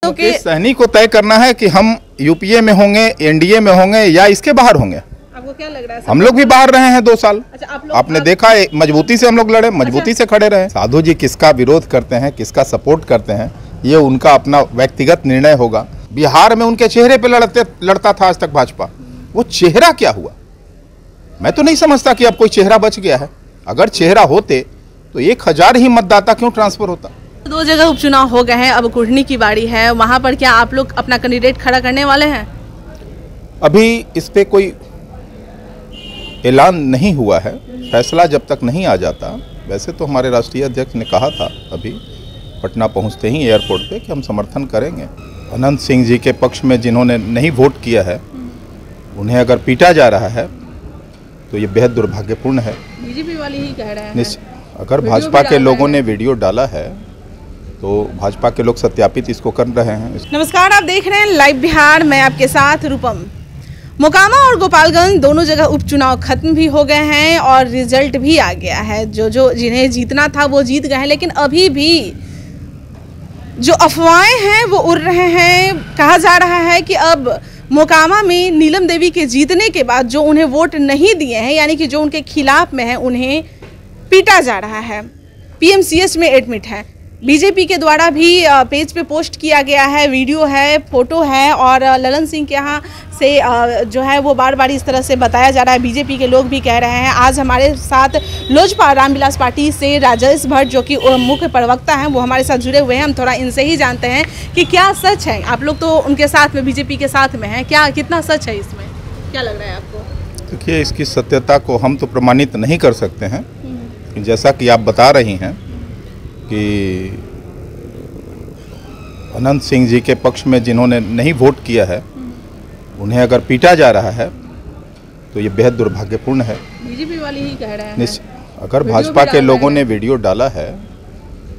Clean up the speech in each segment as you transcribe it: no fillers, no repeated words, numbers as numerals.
क्योंकि सहनी को तय करना है कि हम यूपीए में होंगे, एनडीए में होंगे या इसके बाहर होंगे। आपको क्या लग रहा है? हम लोग भी बाहर रहे हैं 2 साल। अच्छा, आपने देखा है, मजबूती से हम लोग लड़े, मजबूती से खड़े रहे। साधु जी किसका विरोध करते हैं, किसका सपोर्ट करते हैं, ये उनका अपना व्यक्तिगत निर्णय होगा। बिहार में उनके चेहरे पे लड़ता था आज तक भाजपा, वो चेहरा क्या हुआ? मैं तो नहीं समझता कि अब कोई चेहरा बच गया है। अगर चेहरा होते तो 1000 ही मतदाता क्यों ट्रांसफर होता? 2 जगह उपचुनाव हो गए हैं, अब कुढ़नी की बारी है। वहां पर क्या आप लोग अपना कैंडिडेट खड़ा करने वाले हैं? अभी इस पे कोई ऐलान नहीं हुआ है, फैसला जब तक नहीं आ जाता। वैसे तो हमारे राष्ट्रीय अध्यक्ष ने कहा था अभी पटना पहुंचते ही एयरपोर्ट पे कि हम समर्थन करेंगे। अनंत सिंह जी के पक्ष में जिन्होंने नहीं वोट किया है, उन्हें अगर पीटा जा रहा है तो ये बेहद दुर्भाग्यपूर्ण है। बीजेपी वाले ही कह रहे हैं। अगर भाजपा के लोगों ने वीडियो डाला है तो भाजपा के लोग सत्यापित इसको कर रहे हैं। नमस्कार, आप देख रहे हैं लाइव बिहार, मैं आपके साथ रूपम। मोकामा और गोपालगंज दोनों जगह उपचुनाव खत्म भी हो गए हैं और रिजल्ट भी आ गया है। जो जिन्हें जीतना था वो जीत गए हैं, लेकिन अभी भी जो अफवाहें हैं वो उड़ रहे हैं। कहा जा रहा है कि अब मोकामा में नीलम देवी के जीतने के बाद जो उन्हें वोट नहीं दिए हैं, यानी कि जो उनके खिलाफ में है, उन्हें पीटा जा रहा है, पीएमसीएच में एडमिट है। बीजेपी के द्वारा भी पेज पे पोस्ट किया गया है, वीडियो है, फोटो है और ललन सिंह के यहाँ से जो है वो बार बार इस तरह से बताया जा रहा है। बीजेपी के लोग भी कह रहे हैं। आज हमारे साथ लोजपा रामविलास पार्टी से राजेश भट्ट जो कि मुख्य प्रवक्ता हैं, वो हमारे साथ जुड़े हुए हैं। हम थोड़ा इनसे ही जानते हैं कि क्या सच है। आप लोग तो उनके साथ में, बीजेपी के साथ में हैं, क्या कितना सच है इसमें, क्या लग रहा है आपको? देखिए, इसकी सत्यता को हम तो प्रमाणित नहीं कर सकते हैं। जैसा कि आप बता रही हैं कि अनंत सिंह जी के पक्ष में जिन्होंने नहीं वोट किया है, उन्हें अगर पीटा जा रहा है तो ये बेहद दुर्भाग्यपूर्ण है। बीजेपी वाले ही कह रहे हैं। अगर भाजपा के लोगों ने वीडियो डाला है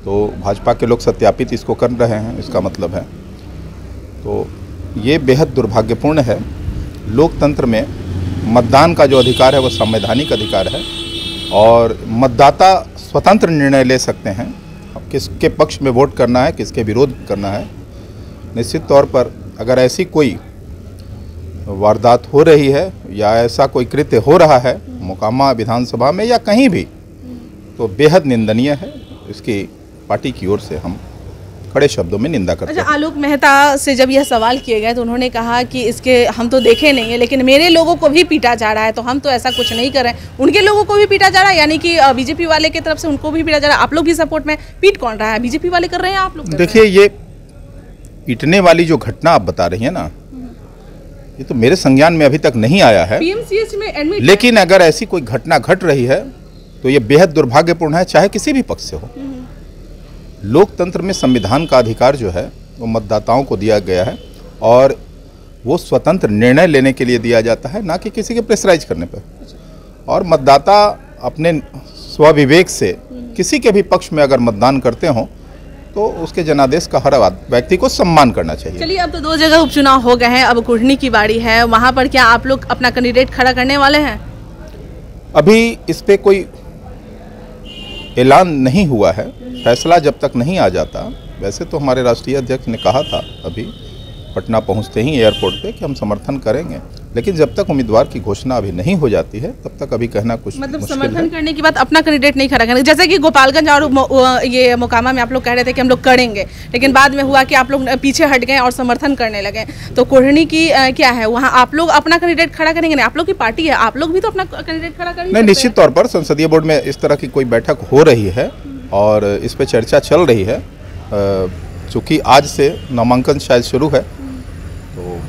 तो भाजपा के लोग सत्यापित इसको कर रहे हैं, इसका मतलब है। तो ये बेहद दुर्भाग्यपूर्ण है। लोकतंत्र में मतदान का जो अधिकार है वो संवैधानिक अधिकार है और मतदाता स्वतंत्र निर्णय ले सकते हैं किसके पक्ष में वोट करना है, किसके विरोध करना है। निश्चित तौर पर अगर ऐसी कोई वारदात हो रही है या ऐसा कोई कृत्य हो रहा है मोकामा विधानसभा में या कहीं भी, तो बेहद निंदनीय है। इसकी पार्टी की ओर से हम कड़े शब्दों में निंदा करते हैं। अच्छा, आलोक मेहता से जब यह सवाल किए गए तो उन्होंने कहा कि इसके हम तो देखे नहीं है, लेकिन मेरे लोगों को भी पीटा जा रहा है, तो हम तो ऐसा कुछ नहीं कर रहे हैं। उनके लोगों को भी पीटा जा रहा है, यानी कि बीजेपी वाले की तरफ से उनको भी पीटा जा रहा है। आप लोग भी सपोर्ट में, पीट कौन रहा है? बीजेपी वाले कर रहे हैं, आप लोग? देखिए, ये पीटने वाली जो घटना आप बता रही है ना, ये तो मेरे संज्ञान में अभी तक नहीं आया है। पीएमसीएच में एडमिट, लेकिन अगर ऐसी कोई घटना घट रही है तो ये बेहद दुर्भाग्यपूर्ण है, चाहे किसी भी पक्ष से हो। लोकतंत्र में संविधान का अधिकार जो है वो मतदाताओं को दिया गया है और वो स्वतंत्र निर्णय लेने के लिए दिया जाता है, ना कि किसी के प्रेशराइज करने पर। और मतदाता अपने स्वविवेक से किसी के भी पक्ष में अगर मतदान करते हों तो उसके जनादेश का हर व्यक्ति को सम्मान करना चाहिए। चलिए, अब तो 2 जगह उपचुनाव हो गए हैं, अब कुढ़नी की बारी है। वहां पर क्या आप लोग अपना कैंडिडेट खड़ा करने वाले हैं? अभी इस पे कोई ऐलान नहीं हुआ है, फैसला जब तक नहीं आ जाता। वैसे तो हमारे राष्ट्रीय अध्यक्ष ने कहा था अभी पटना पहुंचते ही एयरपोर्ट पे कि हम समर्थन करेंगे, लेकिन जब तक उम्मीदवार की घोषणा अभी नहीं हो जाती है तब तक अभी कहना कुछ मतलब मुश्किल समर्थन है। करने की बात, अपना कैंडिडेट नहीं खड़ा करने, जैसे कि गोपालगंज और ये मोकामा में आप लोग कह रहे थे कि हम लोग करेंगे, लेकिन बाद में हुआ कि आप लोग पीछे हट गए और समर्थन करने लगे। तो कुढ़नी की क्या है, वहाँ आप लोग अपना कैंडिडेट खड़ा करेंगे? नहीं, आप लोग की पार्टी है, आप लोग भी तो अपना कैंडिडेट खड़ा करेंगे। नहीं, निश्चित तौर पर संसदीय बोर्ड में इस तरह की कोई बैठक हो रही है और इस पे चर्चा चल रही है। चूँकि आज से नामांकन शायद शुरू है, तो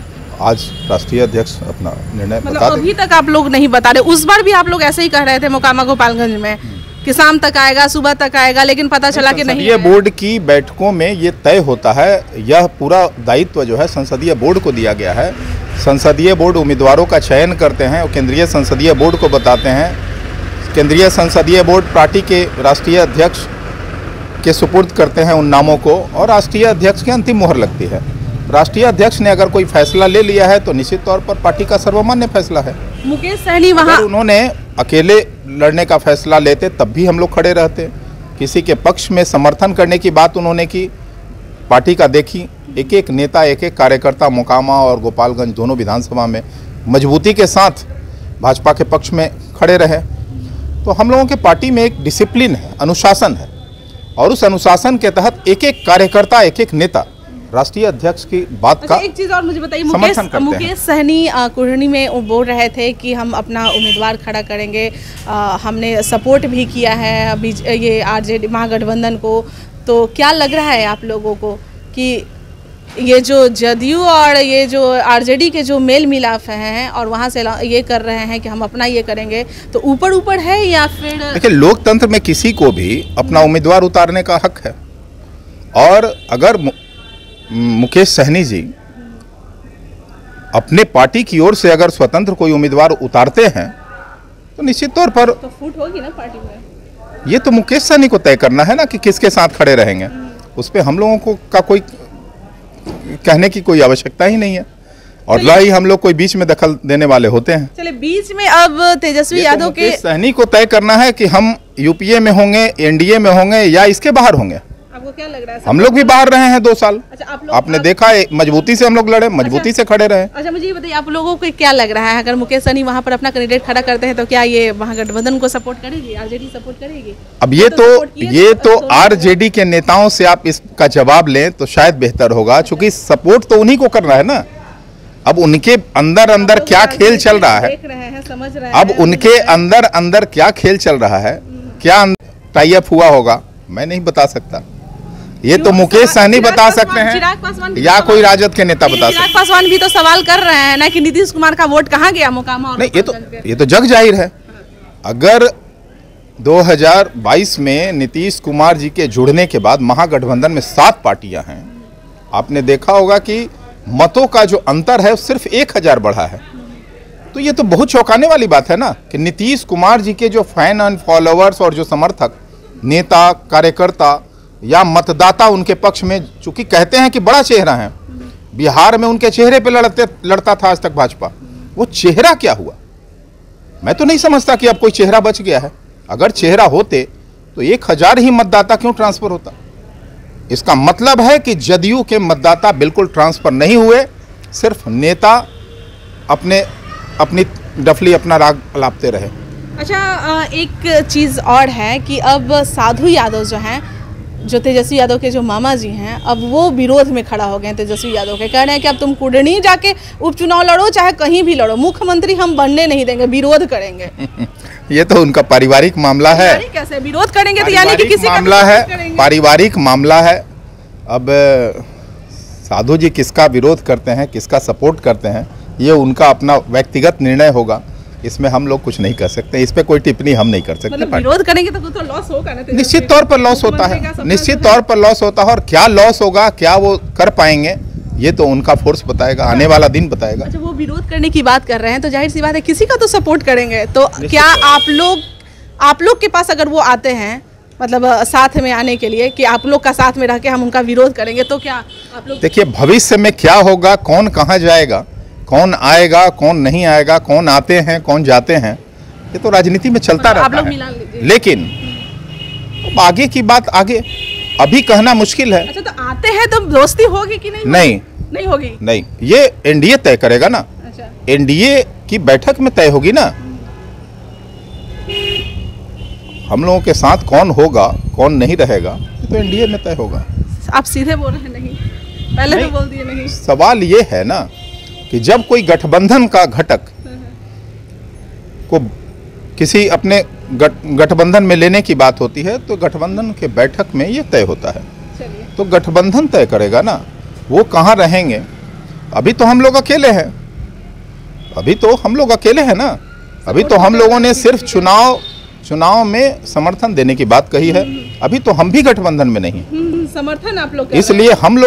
आज राष्ट्रीय अध्यक्ष अपना निर्णय मतलब बता दें। अभी तक आप लोग नहीं बता रहे। उस बार भी आप लोग ऐसे ही कह रहे थे मोकामा गोपालगंज में कि शाम तक आएगा, सुबह तक आएगा, लेकिन पता चला कि नहीं। संसदीय बोर्ड की बैठकों में ये तय होता है, यह पूरा दायित्व जो है संसदीय बोर्ड को दिया गया है। संसदीय बोर्ड उम्मीदवारों का चयन करते हैं और केंद्रीय संसदीय बोर्ड को बताते हैं। केंद्रीय संसदीय बोर्ड पार्टी के राष्ट्रीय अध्यक्ष के सुपुर्द करते हैं उन नामों को और राष्ट्रीय अध्यक्ष की अंतिम मुहर लगती है। राष्ट्रीय अध्यक्ष ने अगर कोई फैसला ले लिया है तो निश्चित तौर पर पार्टी का सर्वमान्य फैसला है। मुकेश सहनी वहाँ, उन्होंने अकेले लड़ने का फैसला लेते तब भी हम लोग खड़े रहते। किसी के पक्ष में समर्थन करने की बात उन्होंने की, पार्टी का देखी एक एक नेता, एक एक कार्यकर्ता मोकामा और गोपालगंज दोनों विधानसभा में मजबूती के साथ भाजपा के पक्ष में खड़े रहे। तो हम लोगों के पार्टी में एक डिसिप्लिन है, अनुशासन है, और उस अनुशासन के तहत एक एक कार्यकर्ता, एक एक नेता राष्ट्रीय अध्यक्ष की बात का एक चीज और मुझे बताइए, मुकेश सहनी कुढ़नी में बोल रहे थे कि हम अपना उम्मीदवार खड़ा करेंगे, हमने सपोर्ट भी किया है अभी ये आरजेडी महागठबंधन को। तो क्या लग रहा है आप लोगों को कि ये जो जदयू और ये जो आरजेडी के जो मेल मिलाप हैं और वहाँ से ये कर रहे हैं कि हम अपना ये करेंगे, तो ऊपर ऊपर है या फिर? देखिए, लोकतंत्र में किसी को भी अपना उम्मीदवार उतारने का हक है, और अगर मुकेश सहनी जी अपने पार्टी की ओर से अगर स्वतंत्र कोई उम्मीदवार उतारते हैं तो निश्चित तौर पर तो फूट होगी ना पार्टी में। ये तो मुकेश सहनी को तय करना है ना कि किसके साथ खड़े रहेंगे। उस पर हम लोगों को का कोई कहने की कोई आवश्यकता ही नहीं है, और ना ही हम लोग कोई बीच में दखल देने वाले होते हैं। चले बीच में अब तेजस्वी यादव के सहनी को तय करना है कि हम यूपीए में होंगे, एनडीए में होंगे या इसके बाहर होंगे। आपको क्या लग रहा है? हम लोग भी बाहर रहे हैं 2 साल। अच्छा, आपने देखा है, मजबूती से हम लोग लड़े, मजबूती से खड़े रहे। अच्छा, मुझे ये बताइए, आप लोगों को क्या लग रहा है, अगर मुकेश सहनी वहाँ पर अपना कैंडिडेट खड़ा करते हैं तो क्या ये महागठबंधन को सपोर्ट करेगी, आरजेडी सपोर्ट करेगी? अब ये तो आरजेडी के नेताओं से आप इसका जवाब लें तो शायद बेहतर होगा, क्योंकि सपोर्ट तो उन्हीं को करना है ना। अब उनके अंदर अंदर क्या खेल चल रहा है, समझ रहे हैं, अब उनके अंदर अंदर क्या खेल चल रहा है, क्या टाई अप हुआ होगा, मैं नहीं बता सकता। ये तो मुकेश सहनी बता सकते हैं या कोई राजद के नेता बता सकते हैं। चिराग पासवान भी तो सवाल कर रहे हैं ना कि नीतीश कुमार का वोट कहाँ गया मोकामा और नहीं, ये तो जग जाहिर है। अगर 2022 में नीतीश कुमार जी के जुड़ने के बाद महागठबंधन में 7 पार्टियां हैं, आपने देखा होगा कि मतों का जो अंतर है सिर्फ 1000 बढ़ा है। तो ये तो बहुत चौंकाने वाली बात है ना कि नीतीश कुमार जी के जो फैन एंड फॉलोअर्स और जो समर्थक, नेता, कार्यकर्ता या मतदाता उनके पक्ष में, चूंकि कहते हैं कि बड़ा चेहरा है, बिहार में उनके चेहरे पे लड़ता था आज तक भाजपा, वो चेहरा क्या हुआ? मैं तो नहीं समझता कि अब कोई चेहरा बच गया है। अगर चेहरा होते तो 1000 ही मतदाता क्यों ट्रांसफर होता? इसका मतलब है कि जदयू के मतदाता बिल्कुल ट्रांसफर नहीं हुए, सिर्फ नेता अपनी डफली, अपना राग अलापते रहे। अच्छा, एक चीज़ और है कि अब साधु यादव जो हैं, जो तेजस्वी यादव के जो मामा जी हैं, अब वो विरोध में खड़ा हो गए हैं तेजस्वी यादव के। कह रहे हैं कि अब तुम कुढ़नी जाके उपचुनाव लड़ो, चाहे कहीं भी लड़ो, मुख्यमंत्री हम बनने नहीं देंगे, विरोध करेंगे। ये तो उनका पारिवारिक मामला है। कैसे विरोध करेंगे? तो यानी कि किसी मामला है, पारिवारिक मामला है। अब साधु जी किसका विरोध करते हैं, किसका सपोर्ट करते हैं, ये उनका अपना व्यक्तिगत निर्णय होगा। इसमें हम लोग कुछ नहीं कर सकते, इस पे कोई टिप्पणी हम नहीं कर सकते। मतलब विरोध करेंगे तो लॉस होगा ना? निश्चित तौर पर लॉस होता है, निश्चित तौर पर लॉस होता है। और क्या लॉस होगा, क्या वो कर पाएंगे, ये तो उनका फोर्स बताएगा, आने वाला दिन बताएगा। अच्छा, वो विरोध करने की बात कर रहे हैं तो जाहिर सी बात है किसी का तो सपोर्ट करेंगे। तो क्या आप लोग के पास अगर वो आते हैं, मतलब साथ में आने के लिए कि आप लोग का साथ में रह के हम उनका विरोध करेंगे, तो क्या आप लोग? देखिए, भविष्य में क्या होगा, कौन कहाँ जाएगा, कौन आएगा, कौन नहीं आएगा, कौन आते हैं, कौन जाते हैं, ये तो राजनीति में चलता रहता है। लेकिन अब आगे की बात आगे, अभी कहना मुश्किल है। अच्छा, तो आते हैं तो दोस्ती होगी कि नहीं? नहीं होगी। नहीं, ये एनडीए तय करेगा ना। अच्छा, एनडीए की बैठक में तय होगी ना। हम लोगों के साथ कौन होगा, कौन नहीं रहेगा, तो एनडीए में तय होगा। आप सीधे बोल रहे हैं? नहीं, पहले तो बोल दिए नहीं। सवाल ये है ना कि जब कोई गठबंधन का घटक को किसी अपने गठबंधन में लेने की बात होती है तो गठबंधन के बैठक में ये तय होता है। तो गठबंधन तय करेगा ना वो कहाँ रहेंगे। अभी तो हम लोग अकेले हैं, अभी तो हम लोग अकेले हैं ना। अभी तो हम लोगों ने सिर्फ चुनाव में समर्थन देने की बात कही है। अभी तो हम भी गठबंधन में नहीं, समर्थन आप लोग, इसलिए हम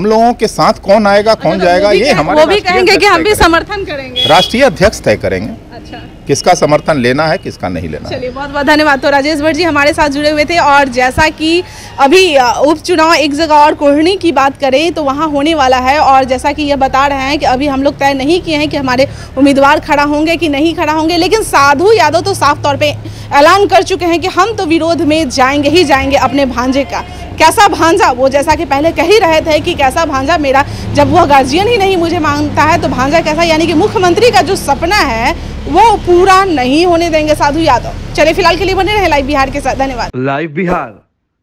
लोगों के साथ कौन आएगा, कौन जाएगा, ये हमारे वो भी कहेंगे कि हम भी समर्थन करेंगे, राष्ट्रीय अध्यक्ष तय करेंगे। अच्छा, किसका समर्थन लेना है, किसका नहीं लेना है। चलिए बहुत बहुत धन्यवाद। तो राजेश भट्ट जी हमारे साथ जुड़े हुए थे, और जैसा कि अभी उपचुनाव एक जगह और कोढ़नी की बात करें तो वहाँ होने वाला है, और जैसा कि ये बता रहे हैं कि अभी हम लोग तय नहीं किए हैं कि हमारे उम्मीदवार खड़ा होंगे कि नहीं खड़ा होंगे, लेकिन साधु यादव तो साफ तौर पे ऐलान कर चुके हैं कि हम तो विरोध में जाएंगे ही जाएंगे अपने भांजे का। कैसा भांजा, वो जैसा कि पहले कह ही रहे थे कि कैसा भांजा मेरा, जब वह गार्जियन ही नहीं मुझे मांगता है तो भांजा कैसा, यानी कि मुख्यमंत्री का जो सपना है वो पूरा नहीं होने देंगे साधु यादव। चलिए फिलहाल के लिए बने रहे लाइव बिहार के साथ। धन्यवाद। लाइव बिहार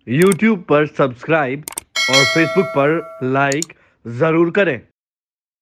यूट्यूब पर सब्सक्राइब और फेसबुक पर लाइक जरूर करें।